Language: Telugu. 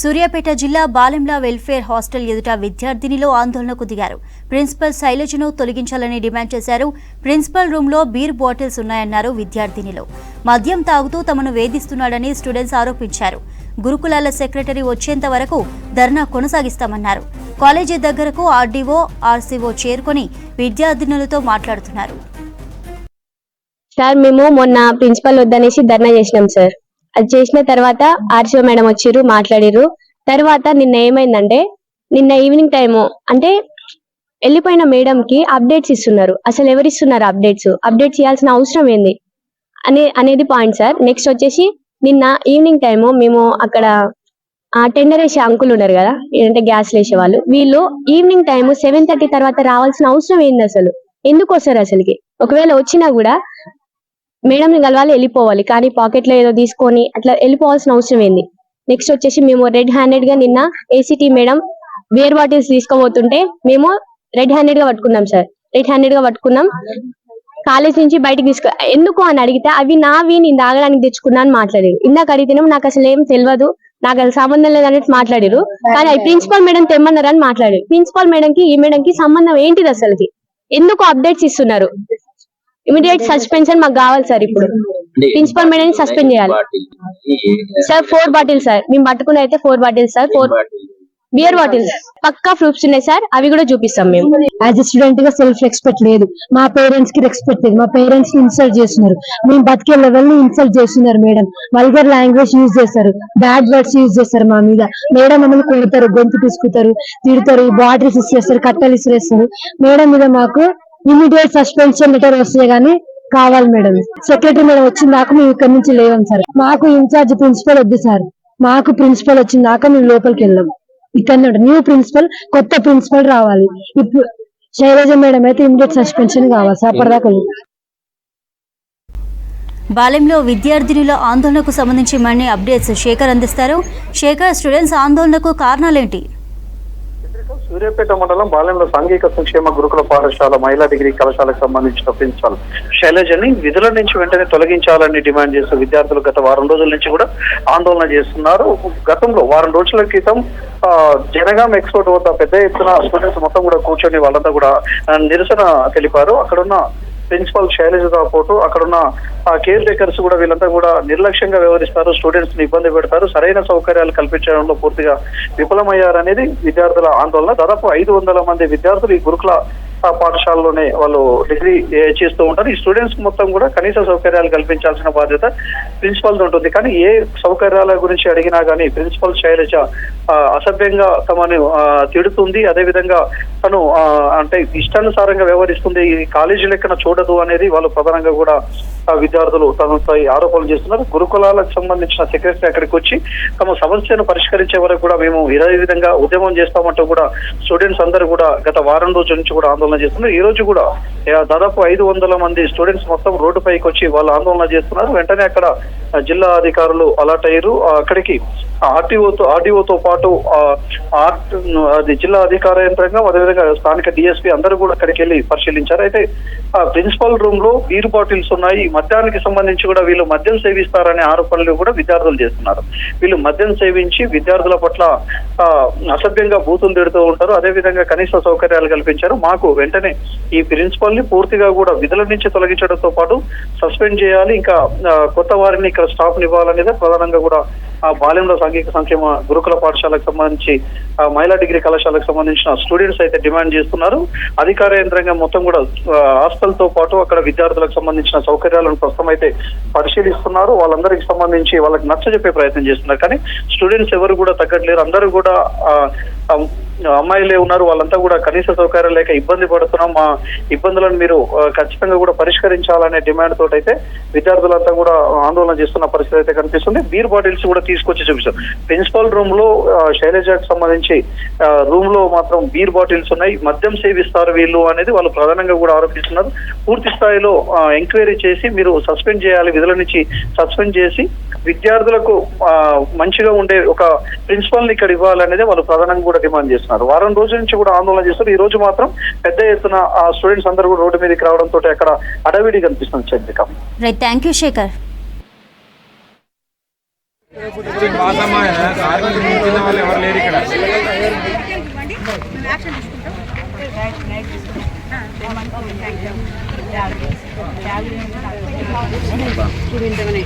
సూర్యాపేట జిల్లా బాలెంల వెల్ఫేర్ హాస్టల్ ఎదుట విద్యార్థినిలో ఆందోళనకు దిగారు. ప్రిన్సిపల్ శైలజను తొలగించాలని డిమాండ్ చేశారు. ప్రిన్సిపల్ రూమ్ లో బీర్ బాటిల్స్ ఉన్నాయన్నారు విద్యార్థినిలో. మద్యం తాగుతూ తమను వేధిస్తున్నాడని స్టూడెంట్స్ ఆరోపించారు. గురుకులాల సెక్రటరీ వచ్చేంత వరకు ధర్నా కొనసాగిస్తామన్నారు. కాలేజీ దగ్గరకు ఆర్డీఓ, ఆర్సీఓ చేరుకొని విద్యార్థినులతో మాట్లాడుతున్నారు. సార్ మేము మొన్న ప్రిన్సిపల్ వద్దనేసి ధర్నా చేసినాం సార్. అది చేసిన తర్వాత ఆర్సీఓ మేడం వచ్చిర్రు, మాట్లాడిర్రు. తర్వాత నిన్న ఏమైందంటే, నిన్న ఈవినింగ్ టైము అంటే వెళ్ళిపోయిన మేడం కి అప్డేట్స్ ఇస్తున్నారు. అసలు ఎవరిస్తున్నారు అప్డేట్స్ ఇవ్వాల్సిన అవసరం ఏంది అనేది పాయింట్ సార్. నెక్స్ట్ వచ్చేసి నిన్న ఈవినింగ్ టైము మేము అక్కడ టెండర్ వేసే అంకులు ఉన్నారు కదా, ఏంటంటే గ్యాస్ వేసే వాళ్ళు, వీళ్ళు ఈవినింగ్ టైము 7:30 తర్వాత రావాల్సిన అవసరం ఏంది? అసలు ఎందుకు వస్తారు? అసలుకి ఒకవేళ వచ్చినా కూడా మేడం ని కలవాలి, వెళ్ళిపోవాలి. కానీ పాకెట్ లో ఏదో తీసుకొని అట్లా వెళ్ళిపోవాల్సిన అవసరం ఏంది? నెక్స్ట్ వచ్చేసి మేము రెడ్ హ్యాండెడ్ గా నిన్న ఏసీటీ మేడం బియర్ బాటిల్స్ తీసుకోబోతుంటే మేము రెడ్ హ్యాండెడ్ గా పట్టుకున్నాం సార్. రెడ్ హ్యాండెడ్ గా పట్టుకున్నాం. కాలేజ్ నుంచి బయటకు ఎందుకు అని అడిగితే అవి నావి, నేను తాగడానికి తెచ్చుకున్నా అని మాట్లాడారు. ఇందాక అడిగితేనేమో నాకు అసలు ఏం తెలియదు, నాకు అది సంబంధం లేదన్నట్టు మాట్లాడారు. కానీ అది ప్రిన్సిపల్ మేడం తెమ్మన్నారని మాట్లాడారు. ప్రిన్సిపల్ మేడం కి ఈ మేడం కి సంబంధం ఏంటిది? అసలుకి ఎందుకు అప్డేట్స్ ఇస్తున్నారు? ఇమీడియట్ సస్పెన్షన్ మాకు కావాలి సార్. ఇప్పుడు ప్రిన్సిపల్ మేడం సస్పెండ్ చేయాలి సార్. 4 బాటిల్స్ సార్ మేము పట్టుకుని అయితే 4 బాటిల్స్ సార్. 4 బియర్ బాటిల్స్ పక్కా ప్రూఫ్స్ ఉన్నాయి సార్, అవి కూడా చూపిస్తాం మేము. యాజ్ ఎ స్టూడెంట్ గా సెల్ఫ్ రెస్పెక్ట్ లేదు, మా పేరెంట్స్ కి రెస్పెక్ట్ లేదు. మా పేరెంట్స్ ని ఇన్సల్ట్ చేస్తున్నారు, మేము బతికే లెవెల్ ని ఇన్సల్ట్ చేస్తున్నారు. మేడం వల్గర్ లాంగ్వేజ్ యూజ్ చేస్తారు, బ్యాడ్ వర్డ్స్ యూజ్ చేస్తారు మా మీద. మేడం మమ్మల్ని కొడతారు, గొంతు తీసుకుతారు, తిడతారు, బాటిల్స్ ఇచ్చేస్తారు, కట్టలు ఇసిరేస్తారు. మేడం మీద మాకు ఇమీడియట్ సస్పెన్షన్ లెటర్ వస్తే గానీ కావాలి మేడం. సెక్రటరీ మేడం వచ్చిన దాకా మేము ఇక్కడ నుంచి లేవం సార్. మాకు ఇన్ఛార్జ్ ప్రిన్సిపల్ వద్దు సార్, మాకు ప్రిన్సిపల్ వచ్చిన దాకా మేము లోపలికి వెళ్ళాం. ఇక్కడ న్యూ ప్రిన్సిపల్, కొత్త ప్రిన్సిపల్ రావాలి. ఇప్పుడు శైలజ మేడం అయితే ఇమీడియట్ సస్పెన్షన్ కావాలి సార్. అప్పటిదాకా బాలెంలో విద్యార్థినుల ఆందోళనకు సంబంధించి మరిన్ని అప్డేట్స్ శేఖర్ అందిస్తారు. శేఖర్, స్టూడెంట్స్ ఆందోళనకు కారణాలేంటి? సూర్యాపేట మండలం బాలెంలో సాంఘిక సంక్షేమ గురుకుల పాఠశాల మహిళా డిగ్రీ కళాశాలకు సంబంధించిన ప్రిన్సిపల్ శైలజని విధుల నుంచి వెంటనే తొలగించాలని డిమాండ్ చేస్తూ విద్యార్థులు గత వారం రోజుల నుంచి కూడా ఆందోళన చేస్తున్నారు. గతంలో వారం రోజుల క్రితం జనగాం ఎక్స్పోర్ట్ వద్ద పెద్ద ఎత్తున స్టూడెంట్స్ మొత్తం కూడా కూర్చొని వాళ్ళంతా కూడా నిరసన తెలిపారు. అక్కడున్న ప్రిన్సిపల్ శైలజతో పాటు అక్కడున్న కేర్ టేకర్స్ కూడా వీళ్ళంతా కూడా నిర్లక్ష్యంగా వ్యవహరిస్తారు, స్టూడెంట్స్ ని ఇబ్బంది పెడతారు, సరైన సౌకర్యాలు కల్పించడంలో పూర్తిగా విఫలమయ్యారనేది విద్యార్థుల ఆందోళన. దాదాపు 500 మంది విద్యార్థులు ఈ గురుకుల పాఠశాలలోనే వాళ్ళు డిగ్రీ చేస్తూ ఉంటారు. ఈ స్టూడెంట్స్ మొత్తం కూడా కనీస సౌకర్యాలు కల్పించాల్సిన బాధ్యత ప్రిన్సిపల్ ఉంటుంది. కానీ ఏ సౌకర్యాల గురించి అడిగినా కానీ ప్రిన్సిపల్ శైలజ అసభ్యంగా తమను తిడుతుంది. అదేవిధంగా తను అంటే ఇష్టానుసారంగా వ్యవహరిస్తుంది, ఈ కాలేజీ లెక్కన చూడదు అనేది వాళ్ళు ప్రధానంగా కూడా విద్యార్థులు తమపై ఆరోపణలు చేస్తున్నారు. గురుకులాలకు సంబంధించిన సెక్రటరీ అక్కడికి వచ్చి తమ సమస్యను పరిష్కరించే వరకు కూడా మేము ఇదే విధంగా ఉద్యమం చేస్తామంటూ కూడా స్టూడెంట్స్ అందరూ కూడా గత వారం రోజుల నుంచి కూడా ఆందోళన చేస్తున్నారు. ఈ రోజు కూడా దాదాపు 500 మంది స్టూడెంట్స్ మొత్తం రోడ్డుపైకి వచ్చి వాళ్ళు ఆందోళన చేస్తున్నారు. వెంటనే అక్కడ జిల్లా అధికారులు అలర్ట్ అయ్యారు. అక్కడికి ఆర్డీఓతో పాటు అది జిల్లా అధికార యంత్రాంగం, అదేవిధంగా స్థానిక డిఎస్పీ అందరూ కూడా అక్కడికి వెళ్ళి పరిశీలించారు. అయితే ప్రిన్సిపల్ రూమ్ లో బీర్ బాటిల్స్ ఉన్నాయి, మద్యానికి సంబంధించి కూడా వీళ్ళు మద్యం సేవిస్తారనే ఆరోపణలు కూడా విద్యార్థులు చేస్తున్నారు. వీళ్ళు మద్యం సేవించి విద్యార్థుల పట్ల అసభ్యంగా బూతులు తిడుతూ ఉంటారు. అదేవిధంగా కనీస సౌకర్యాలు కల్పించారు. మాకు వెంటనే ఈ ప్రిన్సిపల్ ని పూర్తిగా కూడా విధుల నుంచి తొలగించడంతో పాటు సస్పెండ్ చేయాలి, ఇంకా కొత్త వారిని ఇక్కడ స్టాఫ్ ఇవ్వాలనేది ప్రధానంగా కూడా బాలెంలో సాంఘిక సంక్షేమ గురుకుల పాఠశాలకు సంబంధించి మహిళా డిగ్రీ కళాశాలకు సంబంధించిన స్టూడెంట్స్ అయితే డిమాండ్ చేస్తున్నారు. అధికార యంత్రాంగం మొత్తం కూడా హాస్టల్తో పాటు అక్కడ విద్యార్థులకు సంబంధించిన సౌకర్యాలను ప్రస్తుతం అయితే పరిశీలిస్తున్నారు. వాళ్ళందరికీ సంబంధించి వాళ్ళకి నచ్చజెప్పే ప్రయత్నం చేస్తున్నారు. కానీ స్టూడెంట్స్ ఎవరు కూడా తగ్గట్లేరు. అందరూ కూడా అమ్మాయిలే ఉన్నారు. వాళ్ళంతా కూడా కనీస సౌకర్యాలు లేక ఇబ్బంది పడుతున్నాం, మా ఇబ్బందులను మీరు ఖచ్చితంగా కూడా పరిష్కరించాలనే డిమాండ్ తోటి అయితే విద్యార్థులంతా కూడా ఆందోళన చేస్తున్న పరిస్థితి అయితే కనిపిస్తుంది. బీర్ బాటిల్స్ కూడా తీసుకొచ్చి చూపిస్తారు. ప్రిన్సిపల్ రూమ్ లో శైలజకు సంబంధించి రూమ్ లో మాత్రం బీర్ బాటిల్స్ ఉన్నాయి, మద్యం సేవిస్తారు వీళ్ళు అనేది వాళ్ళు ప్రధానంగా కూడా ఆరోపిస్తున్నారు. పూర్తి స్థాయిలో ఎంక్వైరీ చేసి మీరు సస్పెండ్ చేయాలి, విధుల నుంచి సస్పెండ్ చేసి విద్యార్థులకు మంచిగా ఉండే ఒక ప్రిన్సిపల్ ని ఇక్కడ ఇవ్వాలనేది వాళ్ళు ప్రధానంగా కూడా డిమాండ్ చేస్తున్నారు. వారం రోజుల నుంచి కూడా ఆందోళన చేస్తారు. ఈ రోజు మాత్రం పెద్ద ఎత్తున ఆ స్టూడెంట్స్ అందరూ కూడా రోడ్డు మీదకి రావడంతో అక్కడ అడవిడి కనిపిస్తుంది. Thank you Shekhar. వాళ్ళు ఎవరు లేరు ఇక్కడ. చూడు ఇంతమనే